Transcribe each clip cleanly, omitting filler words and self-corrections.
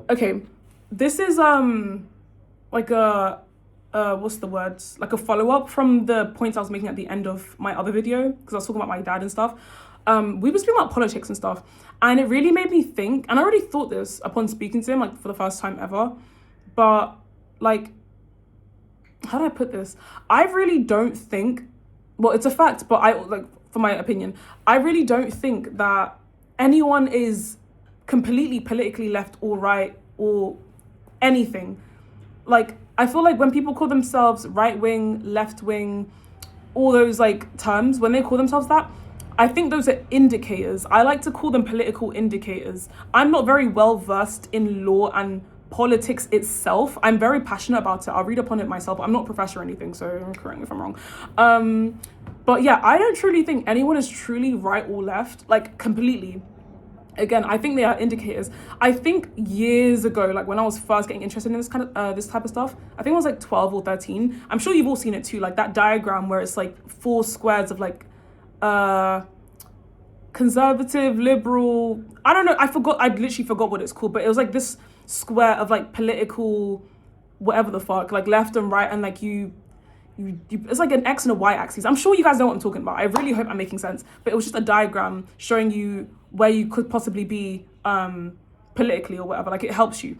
okay, this is like a what's the words? Like a follow-up from the points I was making at the end of my other video, because I was talking about my dad and stuff. We were speaking about politics and stuff, and it really made me think, and I already thought this upon speaking to him, like for the first time ever, but like, how do I put this? I really don't think, well, it's a fact, but I, like, for my opinion, I really don't think that anyone is completely politically left or right or anything. Like, I feel like when people call themselves right wing, left wing, all those like terms, when they call themselves that, I think those are indicators. I like to call them political indicators. I'm not very well versed in law and politics itself. I'm very passionate about it. I'll read up on it myself. I'm not a professor or anything, so correct me if I'm wrong. But yeah, I don't truly think anyone is truly right or left, like completely. Again, I think they are indicators. I think years ago, like when I was first getting interested in this kind of this type of stuff, I think I was like 12 or 13. I'm sure you've all seen it too, like that diagram where it's like 4 squares of like conservative, liberal, I don't know, I literally forgot what it's called, but it was like this square of like political whatever the fuck, like left and right, and like you it's like an X and a Y axis. I'm sure you guys know what I'm talking about. I really hope I'm making sense, but it was just a diagram showing you where you could possibly be politically or whatever. Like, it helps you.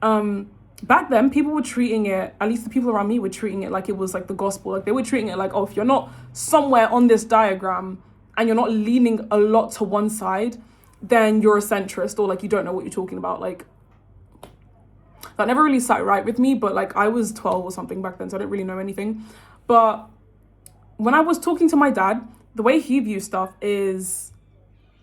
Back then, people were treating it, at least the people around me were treating it like it was like the gospel. Like, they were treating it like, oh, if you're not somewhere on this diagram and you're not leaning a lot to one side, then you're a centrist, or like you don't know what you're talking about. Like, that never really sat right with me, but like I was 12 or something back then, so I didn't really know anything. But when I was talking to my dad, the way he views stuff is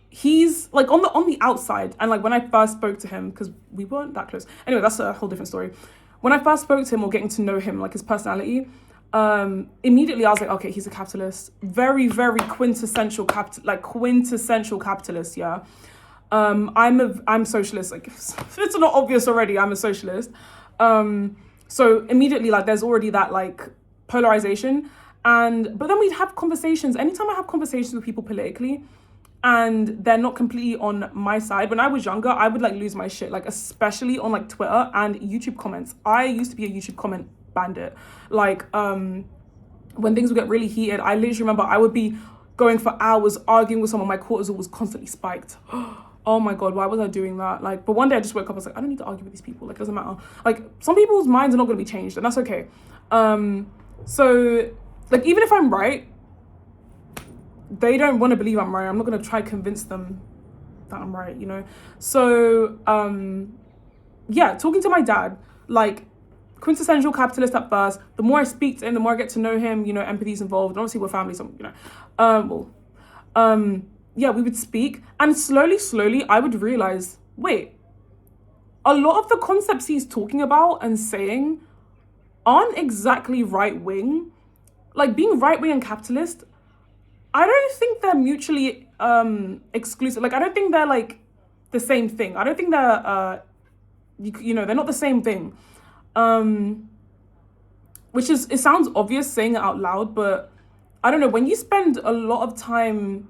he's like on the outside. And like when I first spoke to him, because we weren't that close. Anyway, that's a whole different story. When I first spoke to him, or getting to know him, like his personality, immediately I was like, okay, he's a capitalist. Very, very quintessential capitalist, yeah. I'm socialist. Like, it's not obvious already, I'm a socialist. So immediately, like, there's already that like polarization. But then we'd have conversations. Anytime I have conversations with people politically and they're not completely on my side, when I was younger, I would like lose my shit, like especially on like Twitter and YouTube comments. I used to be a YouTube comment bandit. Like, when things would get really heated, I literally remember I would be going for hours arguing with someone. My cortisol was constantly spiked. Oh my God, why was I doing that? Like, but one day I just woke up, I was like, I don't need to argue with these people. Like, it doesn't matter. Like, some people's minds are not going to be changed, and that's okay. So, like, even if I'm right, they don't want to believe I'm right. I'm not going to try to convince them that I'm right, you know? So, yeah, talking to my dad, like, quintessential capitalist at first. The more I speak to him, the more I get to know him, you know, empathy's involved. And obviously we're family, so, you know. Yeah, we would speak, and slowly, I would realize, wait, a lot of the concepts he's talking about and saying aren't exactly right-wing. Like, being right-wing and capitalist, I don't think they're mutually exclusive. Like, I don't think they're, like, the same thing. I don't think they're, you know, they're not the same thing. Which is, it sounds obvious saying it out loud, but I don't know, when you spend a lot of time,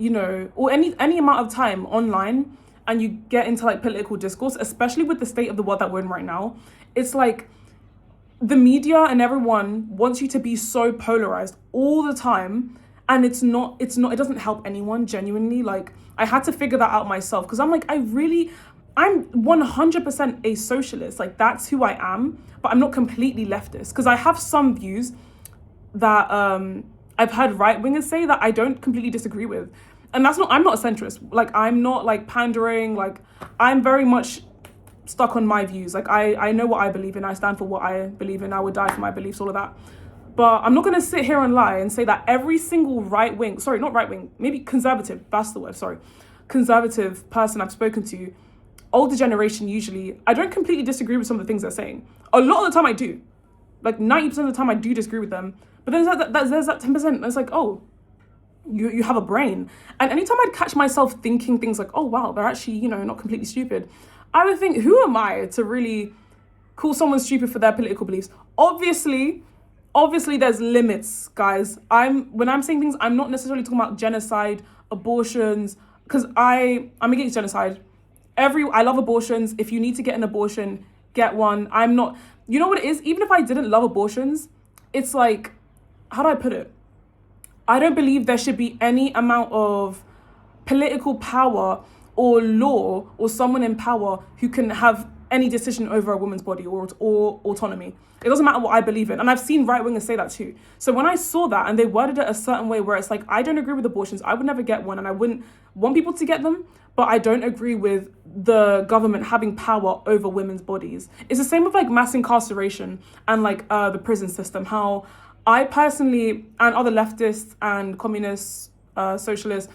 you know, or any amount of time online, and you get into like political discourse, especially with the state of the world that we're in right now, it's like the media and everyone wants you to be so polarized all the time, and it doesn't help anyone, genuinely. Like, I had to figure that out myself, because I'm like, I'm 100% a socialist. Like, that's who I am, but I'm not completely leftist, because I have some views that I've heard right-wingers say that I don't completely disagree with. And I'm not a centrist. Like, I'm not like pandering. Like, I'm very much stuck on my views. Like, I know what I believe in. I stand for what I believe in. I would die for my beliefs, all of that. But I'm not going to sit here and lie and say that every single maybe conservative, that's the word, conservative person I've spoken to, older generation usually, I don't completely disagree with some of the things they're saying. A lot of the time I do. Like, 90% of the time I do disagree with them. But then there's that 10% that's like, oh, you have a brain. And anytime I'd catch myself thinking things like, oh wow, they're actually, you know, not completely stupid, I would think, who am I to really call someone stupid for their political beliefs? Obviously there's limits, guys. When I'm saying things, I'm not necessarily talking about genocide, abortions, because I'm against genocide. I love abortions. If you need to get an abortion, get one. I'm not, you know what it is? Even if I didn't love abortions, it's like, how do I put it? I don't believe there should be any amount of political power or law or someone in power who can have any decision over a woman's body or autonomy. It doesn't matter what I believe in. And I've seen right-wingers say that too. So when I saw that and they worded it a certain way where it's like, I don't agree with abortions, I would never get one and I wouldn't want people to get them, but I don't agree with the government having power over women's bodies. It's the same with like mass incarceration and like the prison system, how I personally, and other leftists and communists, socialists,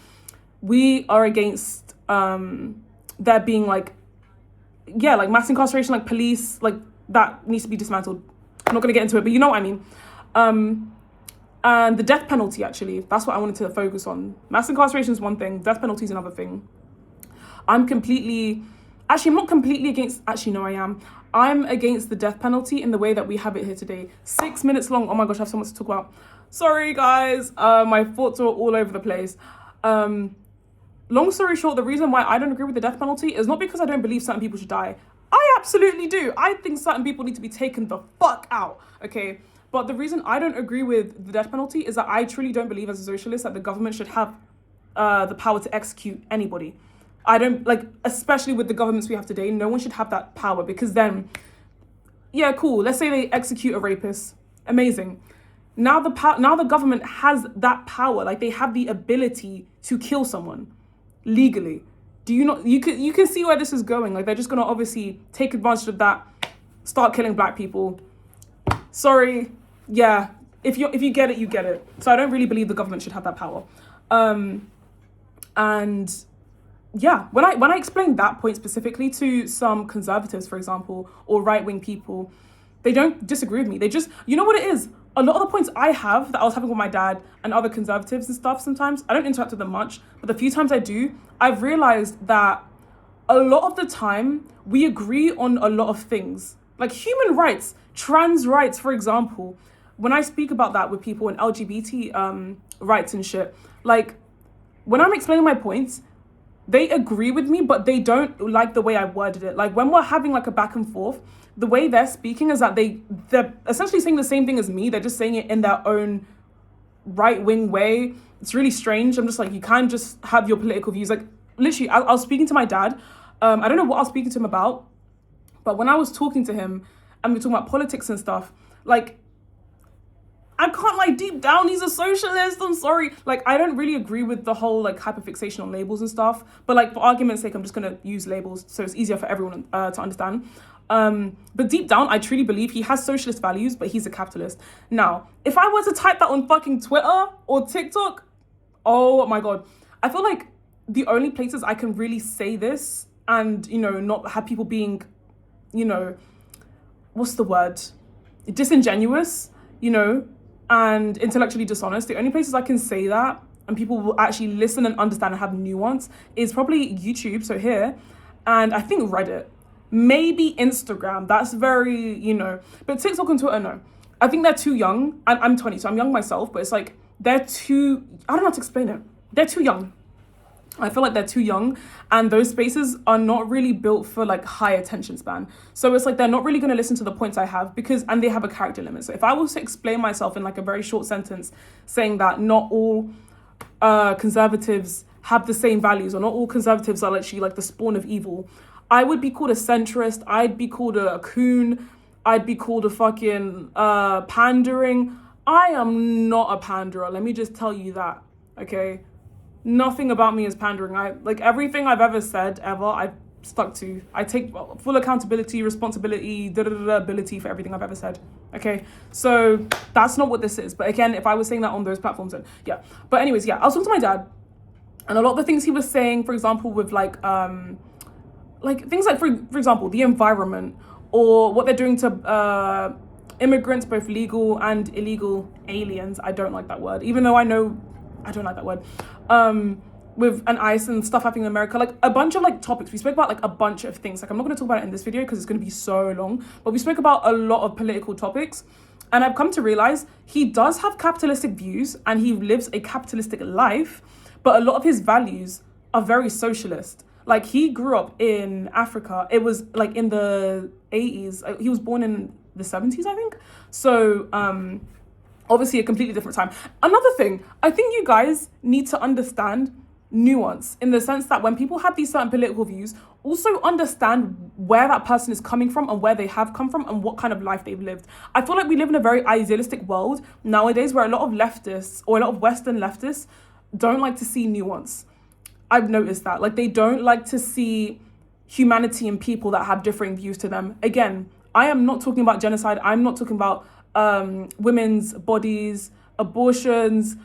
we are against there being like, yeah, like mass incarceration, like police, like that needs to be dismantled. I'm not going to get into it, but you know what I mean. And the death penalty, actually, that's what I wanted to focus on. Mass incarceration is one thing, death penalty is another thing. I'm not completely against, actually, no, I am. I'm against the death penalty in the way that we have it here today. 6 minutes long. Oh my gosh, I have so much to talk about. Sorry, guys. My thoughts are all over the place. Long story short, the reason why I don't agree with the death penalty is not because I don't believe certain people should die. I absolutely do. I think certain people need to be taken the fuck out, okay? But the reason I don't agree with the death penalty is that I truly don't believe as a socialist that the government should have the power to execute anybody. I don't, like, especially with the governments we have today, no one should have that power because then, yeah, cool. Let's say they execute a rapist. Amazing. Now the government has that power, like they have the ability to kill someone legally. Do you not, you can see where this is going. Like they're just gonna obviously take advantage of that, start killing black people. Sorry, yeah. If you get it, you get it. So I don't really believe the government should have that power. And yeah, when I explain that point specifically to some conservatives, for example, or right-wing people, they don't disagree with me. They just, you know what it is? A lot of the points I have that I was having with my dad and other conservatives and stuff sometimes, I don't interact with them much, but the few times I do, I've realized that a lot of the time we agree on a lot of things. Like human rights, trans rights, for example. When I speak about that with people and LGBT rights and shit, like when I'm explaining my points, they agree with me, but they don't like the way I worded it. Like when we're having like a back and forth, the way they're speaking is that they're essentially saying the same thing as me. They're just saying it in their own right-wing way. It's really strange. I'm just like, you can't just have your political views. Like literally, I was speaking to my dad. I don't know what I was speaking to him about, but when I was talking to him and we were talking about politics and stuff, like, I can't lie, deep down, he's a socialist. I'm sorry. Like, I don't really agree with the whole, like, hyperfixation on labels and stuff. But, like, for argument's sake, I'm just going to use labels so it's easier for everyone to understand. But deep down, I truly believe he has socialist values, but he's a capitalist. Now, if I were to type that on fucking Twitter or TikTok, oh my God. I feel like the only places I can really say this and, you know, not have people being, you know, what's the word? Disingenuous, you know, and intellectually dishonest. The only places I can say that and people will actually listen and understand and have nuance is probably YouTube, so here, and I think Reddit, maybe Instagram. That's very, you know, but TikTok and Twitter, no. I think they're too young. I'm 20, so I'm young myself, but it's like they're too, I don't know how to explain it. They're too young. I feel like they're too young and those spaces are not really built for like high attention span. So it's like they're not really going to listen to the points I have and they have a character limit. So if I was to explain myself in like a very short sentence saying that not all conservatives have the same values or not all conservatives are literally like the spawn of evil, I would be called a centrist, I'd be called a coon, I'd be called a fucking pandering. I am not a panderer, let me just tell you that, okay? Nothing about me is pandering. Like everything I've ever said, I've stuck to. I take full accountability, responsibility, ability for everything I've ever said. Okay, so that's not what this is. But again, if I was saying that on those platforms, then yeah. But anyways, yeah, I was talking to my dad, and a lot of the things he was saying, for example, with like things like for example, the environment or what they're doing to immigrants, both legal and illegal aliens. I don't like that word, even though I don't like that word. With an ICE and stuff happening in America, like a bunch of like topics. We spoke about like a bunch of things. Like I'm not going to talk about it in this video because it's going to be so long, but we spoke about a lot of political topics. And I've come to realize he does have capitalistic views and he lives a capitalistic life, but a lot of his values are very socialist. Like, he grew up in Africa. It was like in the 80s. He was born in the 70s, I think. So obviously a completely different time. Another thing, I think you guys need to understand nuance, in the sense that when people have these certain political views, also understand where that person is coming from and where they have come from and what kind of life they've lived. I feel like we live in a very idealistic world nowadays where a lot of leftists, or a lot of Western leftists, don't like to see nuance. I've noticed that. Like, they don't like to see humanity in people that have differing views to them. Again, I am not talking about genocide. I'm not talking about women's bodies, abortions,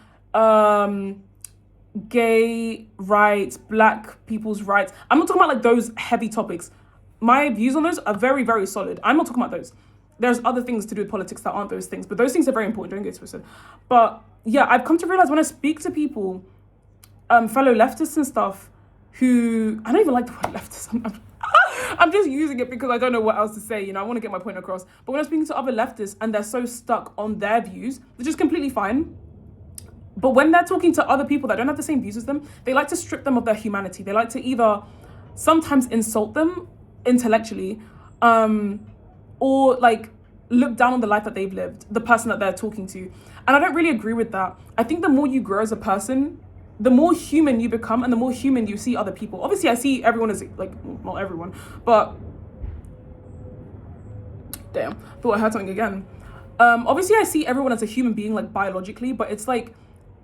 gay rights, black people's rights. I'm not talking about like those heavy topics. My views on those are very, very solid. I'm not talking about those. There's other things to do with politics that aren't those things, but those things are very important. Don't get twisted. But yeah, I've come to realize when I speak to people, fellow leftists and stuff, who, I don't even like the word leftist. I'm just using it because I don't know what else to say. You know, I want to get my point across. But when I'm speaking to other leftists and they're so stuck on their views, which is completely fine. But when they're talking to other people that don't have the same views as them, they like to strip them of their humanity. They like to either sometimes insult them intellectually, or like look down on the life that they've lived, the person that they're talking to. And I don't really agree with that. I think the more you grow as a person, the more human you become and the more human you see other people. Obviously, I see everyone as, like, not everyone, but damn, thought I heard something again. Obviously, I see everyone as a human being, like, biologically, but it's like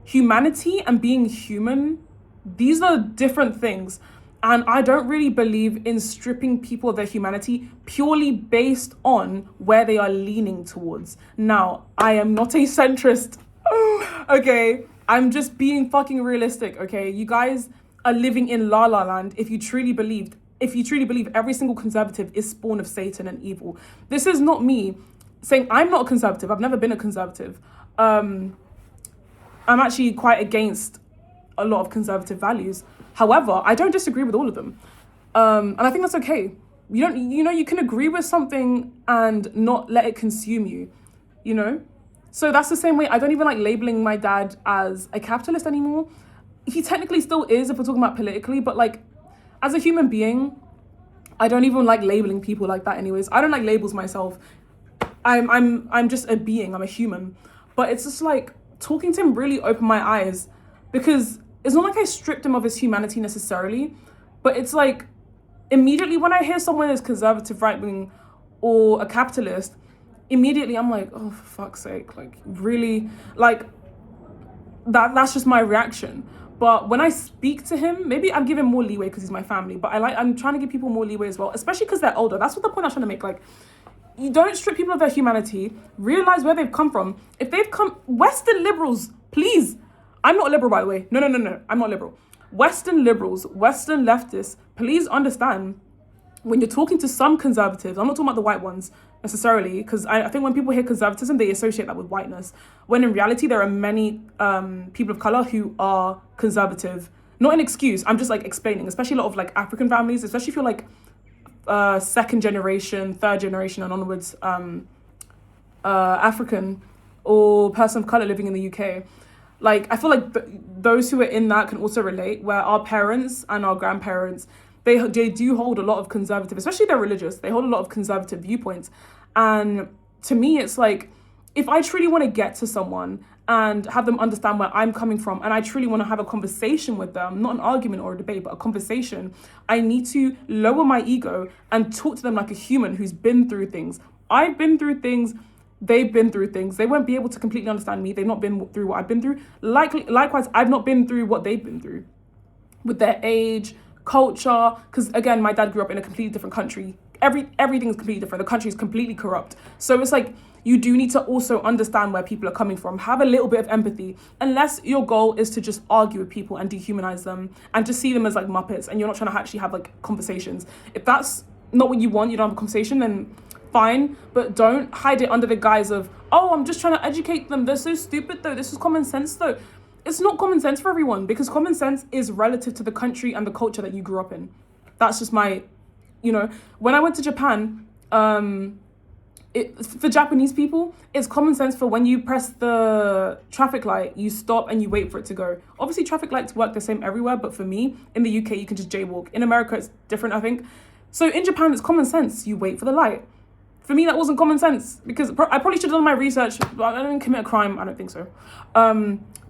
humanity and being human, these are different things. And I don't really believe in stripping people of their humanity purely based on where they are leaning towards. Now, I am not a centrist, okay? I'm just being fucking realistic, okay? You guys are living in La La Land if you truly believe every single conservative is spawn of Satan and evil. This is not me saying I'm not a conservative. I've never been a conservative. I'm actually quite against a lot of conservative values. However, I don't disagree with all of them. And I think that's okay. You can agree with something and not let it consume you, you know? So that's the same way. I don't even like labeling my dad as a capitalist anymore. He technically still is if we're talking about politically, but like as a human being, I don't even like labeling people like that anyways. I don't like labels myself. I'm just a being, I'm a human. But it's just like talking to him really opened my eyes, because it's not like I stripped him of his humanity necessarily, but it's like immediately when I hear someone is conservative, right-wing, or a capitalist, immediately I'm like, oh, for fuck's sake, like really, like that's just my reaction. But when I speak to him, maybe I'm giving more leeway because he's my family, but I'm trying to give people more leeway as well, especially because they're older. That's what the point I'm trying to make. Like, you don't strip people of their humanity, realize where they've come from. If they've come, Western liberals, please. I'm not a liberal, by the way. No, I'm not liberal. Western liberals, Western leftists, please understand when you're talking to some conservatives, I'm not talking about the white ones necessarily, because I think when people hear conservatism, they associate that with whiteness. When in reality, there are many people of color who are conservative. Not an excuse, I'm just like explaining, especially a lot of like African families, especially if you're like second generation, third generation and onwards African or person of color living in the UK. Like, I feel like those who are in that can also relate, where our parents and our grandparents, they do hold a lot of conservative, especially they're religious, they hold a lot of conservative viewpoints. And to me, it's like, if I truly want to get to someone and have them understand where I'm coming from, and I truly want to have a conversation with them, not an argument or a debate, but a conversation, I need to lower my ego and talk to them like a human who's been through things. I've been through things, they've been through things. They won't be able to completely understand me. They've not been through what I've been through. Likewise, I've not been through what they've been through with their age, culture, because again, my dad grew up in a completely different country. Everything is completely different. The country is completely corrupt. So it's like, you do need to also understand where people are coming from. Have a little bit of empathy, unless your goal is to just argue with people and dehumanize them and just see them as like Muppets, and you're not trying to actually have like conversations. If that's not what you want, you don't have a conversation, then fine, but don't hide it under the guise of, oh, I'm just trying to educate them. They're so stupid though. This is common sense though. It's not common sense for everyone, because common sense is relative to the country and the culture that you grew up in. That's just my, when I went to Japan, for Japanese people, it's common sense for when you press the traffic light, you stop and you wait for it to go. Obviously, traffic lights work the same everywhere, but for me, in the UK, you can just jaywalk. In America, it's different, I think. So in Japan, it's common sense. You wait for the light. For me, that wasn't common sense because I probably should have done my research, but I didn't commit a crime. I don't think so.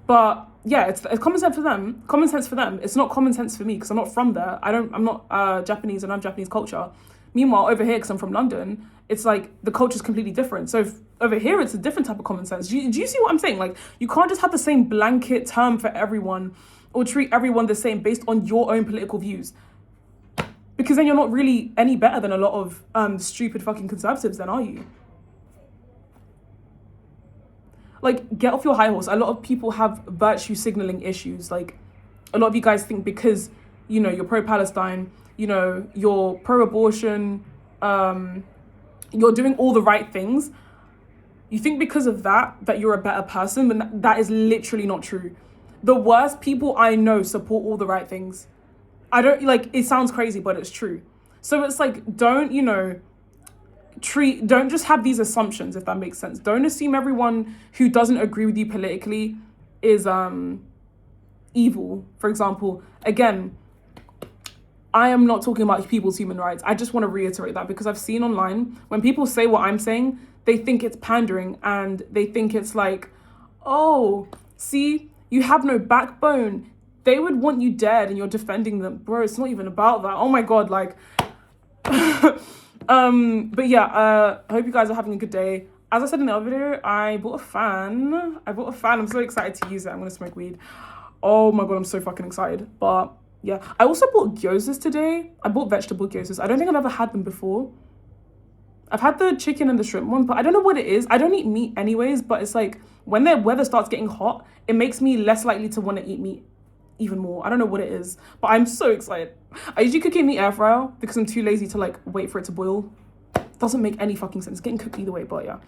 But yeah, it's common sense for them. Common sense for them. It's not common sense for me because I'm not from there. I'm not Japanese and I have Japanese culture. Meanwhile, over here, because I'm from London, it's like the culture is completely different. So over here, it's a different type of common sense. Do you see what I'm saying? Like, you can't just have the same blanket term for everyone or treat everyone the same based on your own political views. Because then you're not really any better than a lot of stupid fucking conservatives then, are you? Like, get off your high horse. A lot of people have virtue signaling issues. Like, a lot of you guys think because, you know, you're pro-Palestine, you know, you're pro-abortion, you're doing all the right things. You think because of that you're a better person, but that is literally not true. The worst people I know support all the right things. It sounds crazy, but it's true. So it's like, don't just have these assumptions, if that makes sense. Don't assume everyone who doesn't agree with you politically is evil. For example, again, I am not talking about people's human rights. I just want to reiterate that because I've seen online when people say what I'm saying, they think it's pandering and they think it's like, oh, see, you have no backbone. They would want you dead and you're defending them. Bro, it's not even about that. Oh my God, like, but yeah, I hope you guys are having a good day. As I said in the other video, I bought a fan. I'm so excited to use it. I'm going to smoke weed. Oh my God, I'm so fucking excited. But yeah, I also bought gyozas today. I bought vegetable gyozas. I don't think I've ever had them before. I've had the chicken and the shrimp one, but I don't know what it is. I don't eat meat anyways, but it's like when the weather starts getting hot, it makes me less likely to want to eat meat even more. I don't know what it is, but I'm so excited. I usually cook it in the air fryer because I'm too lazy to like wait for it to boil. Doesn't make any fucking sense. It's getting cooked either way, but yeah.